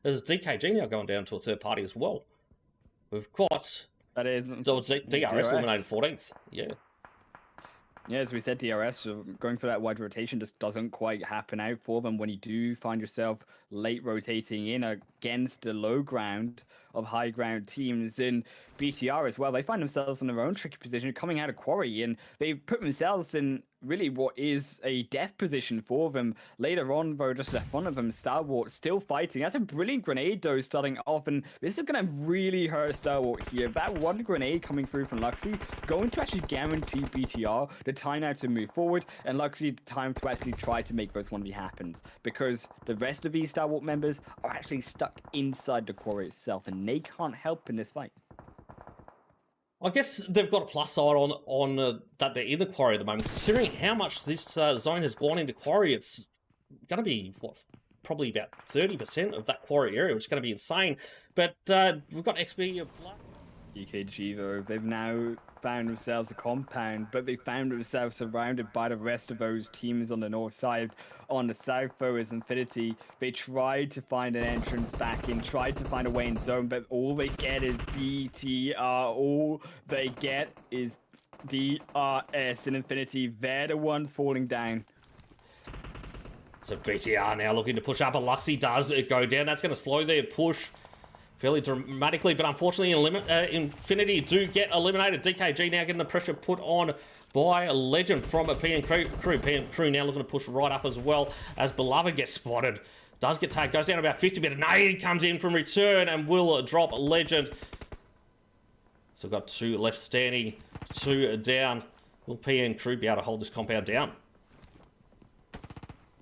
There's DKG now going down to a third party as well. We've got... That is... So it's DRS eliminated 14th. Yeah. Yeah, as we said, DRS, going for that wide rotation just doesn't quite happen out for them when you do find yourself late rotating in against the low ground of high ground teams. In BTR as well, they find themselves in their own tricky position coming out of quarry, and they put themselves in really what is a death position for them. Later on, though, just in front of them, Star Wars still fighting. That's a brilliant grenade, though, starting off, and this is going to really hurt Star Wars here. That one grenade coming through from Luxy going to actually guarantee BTR the time now to move forward, and Luxy the time to actually try to make those 1v happens, because the rest of these Star Wars members are actually stuck inside the quarry itself, and they can't help in this fight. I guess they've got a plus side on that they're in the quarry at the moment. Considering how much this zone has gone into quarry, it's going to be, what, probably about 30% of that quarry area, which is going to be insane. But we've got XP of Black. DKG, though, they've now found themselves a compound, but they found themselves surrounded by the rest of those teams on the north side. On the south, though, is Infinity. They tried to find an entrance back in, tried to find a way in zone, but all they get is BTR. All they get is DRS and Infinity. They're the ones falling down. So BTR now looking to push up, and Luxy does go down. That's going to slow their push fairly dramatically, but unfortunately Infinity do get eliminated. DKG now getting the pressure put on by a Legend from a PN crew. PN crew now looking to push right up as well as Beloved gets spotted. Does get tagged, goes down about 50, but a nade comes in from return and will drop Legend. So we've got 2 left standing, 2 down. Will PN crew be able to hold this compound down?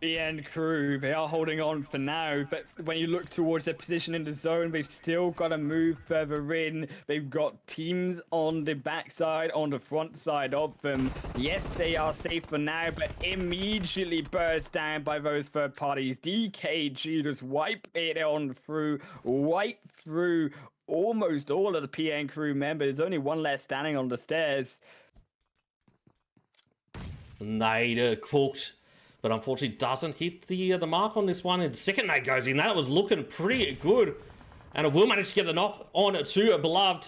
And crew, they are holding on for now, but when you look towards their position in the zone, they've still got to move further in. They've got teams on the backside, on the front side of them. Yes, they are safe for now, but immediately burst down by those third parties. DKG just wipe it on through, wipe through almost all of the PN crew members. Only one left standing on the stairs. Nade cooked, but unfortunately doesn't hit the mark on this one. And the second nade goes in. That was looking pretty good. And it will manage to get the knock on to Beloved.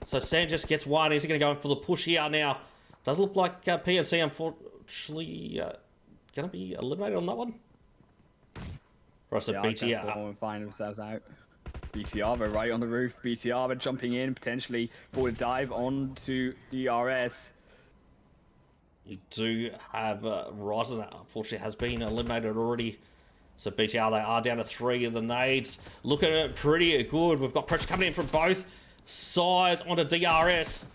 So Sam just gets one. Is he going to go in for the push here now? Does look like PNC, unfortunately, going to be eliminated on that one. Right, so BTR find themselves out. BTR, they're right on the roof. BTR, they're jumping in, potentially for a dive onto DRS. You do have Ryzen that unfortunately has been eliminated already. So BTR, they are down to 3 of the nades. Looking at it pretty good. We've got pressure coming in from both sides onto DRS.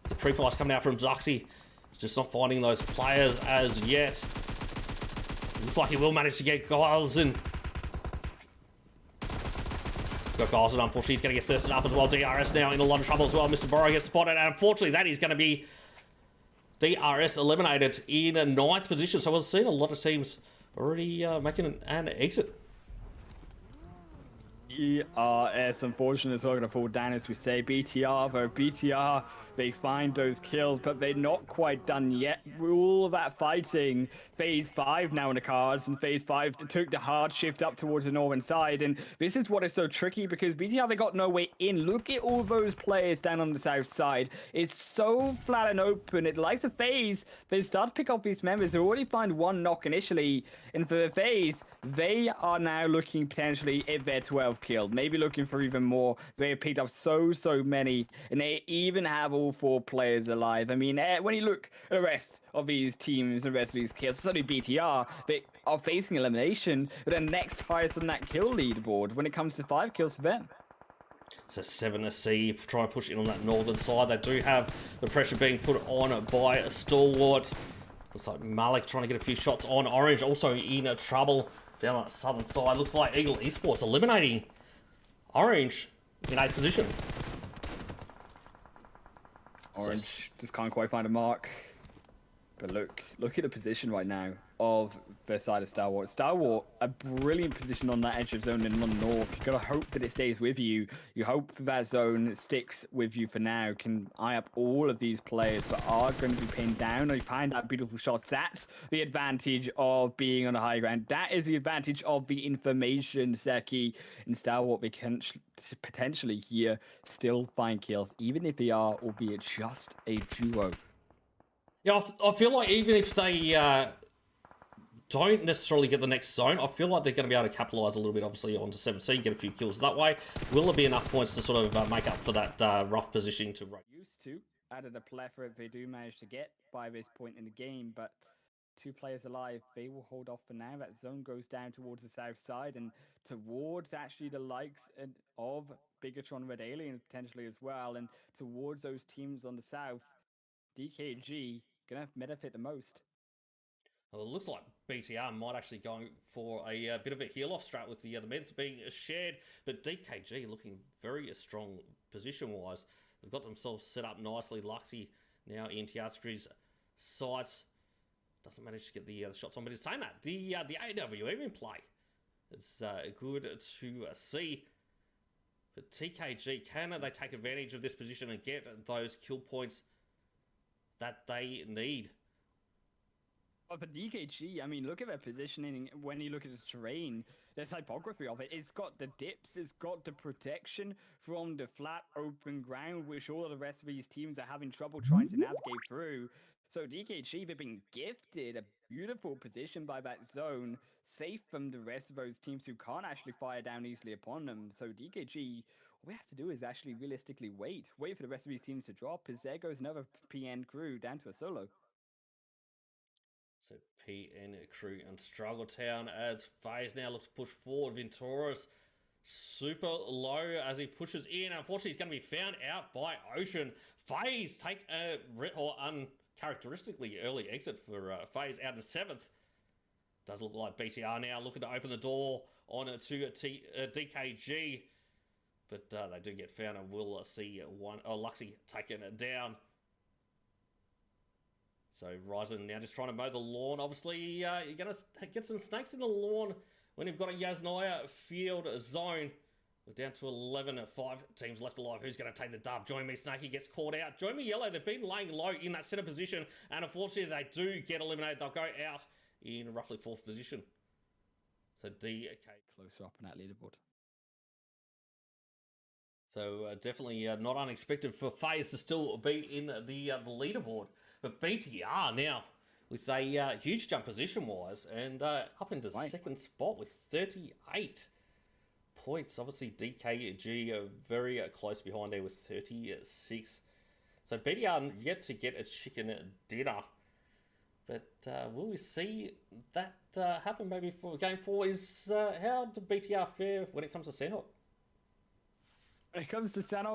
The pre-fire's coming out from Zuxi. He's just not finding those players as yet. Looks like he will manage to get Giles in. Got Giles in, unfortunately he's going to get thirsted up as well. DRS now in a lot of trouble as well. Mr. Burrow gets spotted, and unfortunately that is going to be DRS eliminated in a 9th position. So we've seen a lot of teams already making an exit. ERS, unfortunately, is well going to fall down, as we say. BTR, though, BTR, they find those kills, but they're not quite done yet. All of that fighting, phase 5 now in the cards, and phase 5 took the hard shift up towards the northern side, and this is what is so tricky, because BTR, they got no way in. Look at all those players down on the south side. It's so flat and open. It likes a phase. They start to pick up these members who already find one knock initially, and for the phase, they are now looking potentially at their 12 killed, maybe looking for even more. They have picked up so many, and they even have all 4 players alive. I mean, when you look at the rest of these teams, the rest of these kills, it's only BTR, they are facing elimination, but they're next highest on that kill leaderboard when it comes to 5 kills for them. So 7 to C, try and push in on that northern side. They do have the pressure being put on by a Stalwart. Looks like Malik trying to get a few shots on. Orange also in trouble down on the southern side. Looks like Eagle Esports eliminating Orange in 8th position. Orange just can't quite find a mark. But look at the position right now. of the side of Star Wars. Star Wars, a brilliant position on that edge of zone and on the north. You gotta hope that it stays with you. You hope that zone sticks with you for now. Can eye up all of these players, but are going to be pinned down. Or you find that beautiful shots. That's the advantage of being on the high ground. That is the advantage of the information, Seki. In Star Wars, they can potentially here still find kills, even if they are, albeit just a duo. Yeah, I feel like even if they don't necessarily get the next zone, I feel like they're going to be able to capitalise a little bit, obviously, onto 17, get a few kills that way. Will there be enough points to sort of make up for that rough positioning to rate? Used to, out of the plethora they do manage to get by this point in the game, but 2 players alive, they will hold off for now. That zone goes down towards the south side and towards actually the likes of Bigatron Red Alien potentially as well, and towards those teams on the south. DKG gonna benefit the most. Well, it looks like BTR might actually go for a bit of a heal-off strat with the meds being shared, but DKG looking very strong position-wise. They've got themselves set up nicely. Luxy now in Tiastri's sights. Doesn't manage to get the shots on, but he's saying that. The AWM in play. It's good to see. But TKG, can they take advantage of this position and get those kill points that they need? But DKG, I mean, look at their positioning when you look at the terrain, the typography of it. It's got the dips, it's got the protection from the flat open ground, which all of the rest of these teams are having trouble trying to navigate through. So DKG, they've been gifted a beautiful position by that zone, safe from the rest of those teams who can't actually fire down easily upon them. So DKG, all we have to do is actually realistically wait for the rest of these teams to drop, because there goes another PN crew down to a solo. So PN crew and Struggle Town as FaZe now looks to push forward. Venturas super low as he pushes in. Unfortunately, he's going to be found out by Ocean. FaZe take a uncharacteristically early exit for FaZe out in 7th. Does look like BTR now looking to open the door on to DKG. But they do get found and we'll see Luxy taken down. So Ryzen now just trying to mow the lawn. Obviously, you're going to get some snakes in the lawn when you've got a Yasnaya field zone. We're down to 11, 5 teams left alive. Who's going to take the dub? Join me, Snakey gets caught out. Join me, Yellow. They've been laying low in that center position. And unfortunately, they do get eliminated. They'll go out in roughly 4th position. So DK. Closer up on that leaderboard. So definitely not unexpected for FaZe to still be in the leaderboard. But BTR now with a huge jump position-wise and up into 2nd spot with 38 points. Obviously, DKG are very close behind there with 36. So BTR yet to get a chicken dinner. But will we see that happen maybe for game 4? Is how do BTR fare when it comes to Sentinel? When it comes to Sentinel,